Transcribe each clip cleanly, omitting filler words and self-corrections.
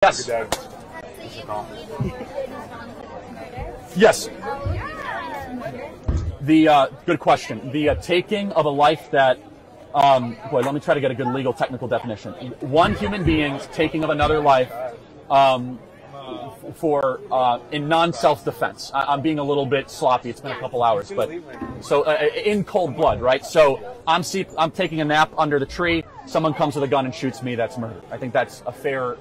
Yes. Yes. Good question. The taking of a life that, boy, let me try to get a good legal technical definition. One human being's taking of another life in non-self-defense. I'm being a little bit sloppy. It's been a couple hours, but so in cold blood, right? So I'm taking a nap under the tree. Someone comes with a gun and shoots me. That's murder. I think that's a fair.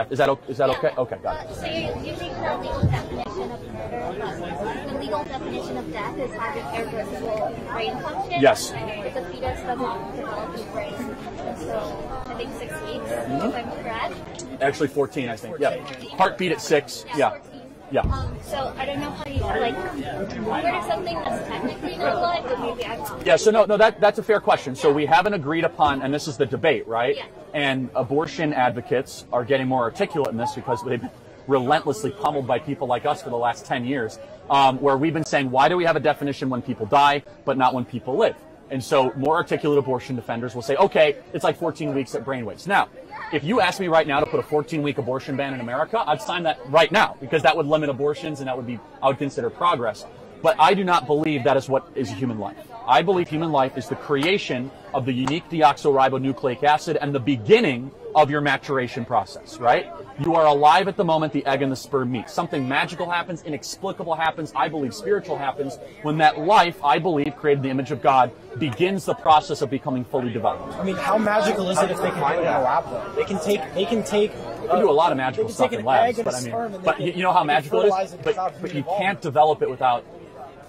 Is that okay? Okay, got it. So you're taking the legal definition of murder. The legal definition of death is having irreversible brain function. Yes. If the fetus doesn't develop the brain. So I think 6 weeks, if I'm correct. Actually 14, I think. Yeah. Heartbeat at 6. Yeah. Yeah. So I don't know how you what if something that's technically not blood, but maybe I'm wrong. Yeah. So no, that's a fair question. So we haven't agreed upon, and this is the debate, right? Yeah. And abortion advocates are getting more articulate in this because they've been relentlessly pummeled by people like us for the last 10 years, where we've been saying, why do we have a definition when people die, but not when people live? And so more articulate abortion defenders will say, okay, it's like 14 weeks at brainwaves. Now, if you ask me right now to put a 14-week abortion ban in America, I'd sign that right now because that would limit abortions and I would consider progress. But I do not believe that is what is human life. I believe human life is the creation of the unique deoxyribonucleic acid and the beginning of your maturation process, right? You are alive at the moment the egg and the sperm meet. Something magical happens, inexplicable happens, I believe spiritual happens, when that life, I believe, created in the image of God, begins the process of becoming fully developed. I mean, how magical is it if they can do it in a lab, though? They can do a lot of magical stuff in labs, but you know how magical it is? But you can't develop it without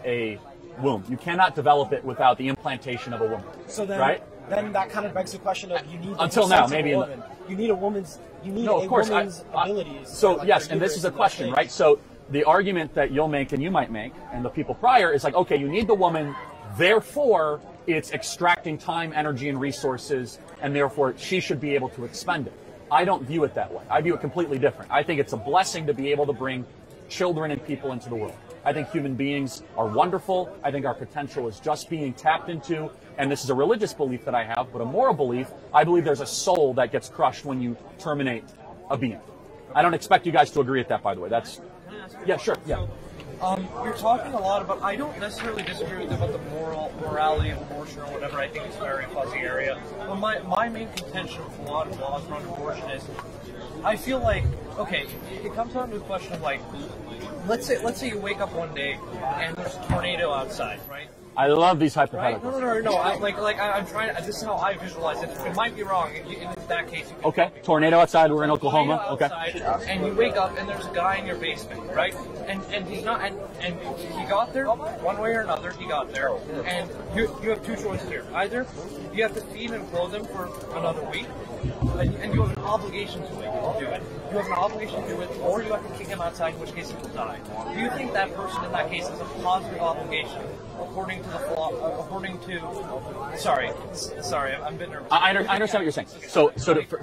a womb. You cannot develop it without the implantation of a woman. So then, right? Then that kind of begs the question of you need until now maybe a woman. You need a woman's abilities. So yes, and this is a question, right? So the argument that you'll make and you might make, and the people prior, is like, okay, you need the woman, therefore it's extracting time, energy, and resources, and therefore she should be able to expend it. I don't view it that way. I view it completely different. I think it's a blessing to be able to bring children and people into the world. I think human beings are wonderful. I think our potential is just being tapped into. And this is a religious belief that I have, but a moral belief. I believe there's a soul that gets crushed when you terminate a being. I don't expect you guys to agree with that, by the way. That's, yeah, sure, yeah. You're talking a lot about, I don't necessarily disagree with you about the morality of abortion or whatever. I think it's a very fuzzy area. But my main contention with a lot of laws around abortion is, I feel like, okay, it comes down to a question of like, let's say you wake up one day and there's a tornado outside, right? I love these hypotheticals. Right? No. I'm trying. This is how I visualize it. It might be wrong. In that case, you can okay. Tornado outside. We're in Oklahoma. Okay. And you wake up and there's a guy in your basement, right? And he's not. And he got there one way or another. He got there, and you have two choices here. Either you have to feed and clothe him for another week, and you have an obligation to do it. You have an obligation to do it, or you have to kick him outside, in which case he will die. Do you think that person in that case has a positive obligation, according to the law? Sorry, I'm a bit nervous. I understand what you're saying. So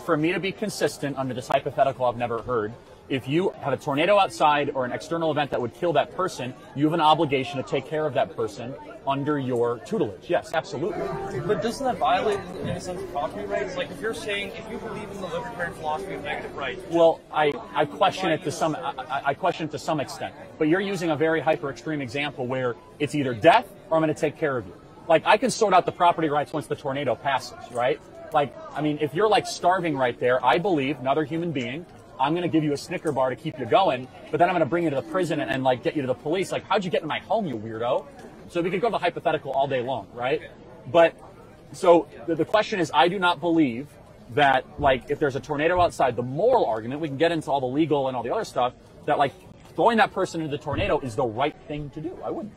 for me to be consistent under this hypothetical I've never heard, if you have a tornado outside or an external event that would kill that person, you have an obligation to take care of that person under your tutelage. Yes, absolutely. But doesn't that violate, in a sense, property rights? Like if you believe in the libertarian philosophy of negative rights. Well, I question it to some. I question it to some extent. But you're using a very hyper extreme example where it's either death or I'm going to take care of you. Like I can sort out the property rights once the tornado passes, right? Like I mean, if you're like starving right there, I believe another human being. I'm going to give you a Snicker bar to keep you going, but then I'm going to bring you to the prison and like get you to the police. Like, how'd you get in my home, you weirdo? So we could go to the hypothetical all day long, right? But so the question is, I do not believe that like if there's a tornado outside, the moral argument, we can get into all the legal and all the other stuff, that like throwing that person into the tornado is the right thing to do. I wouldn't.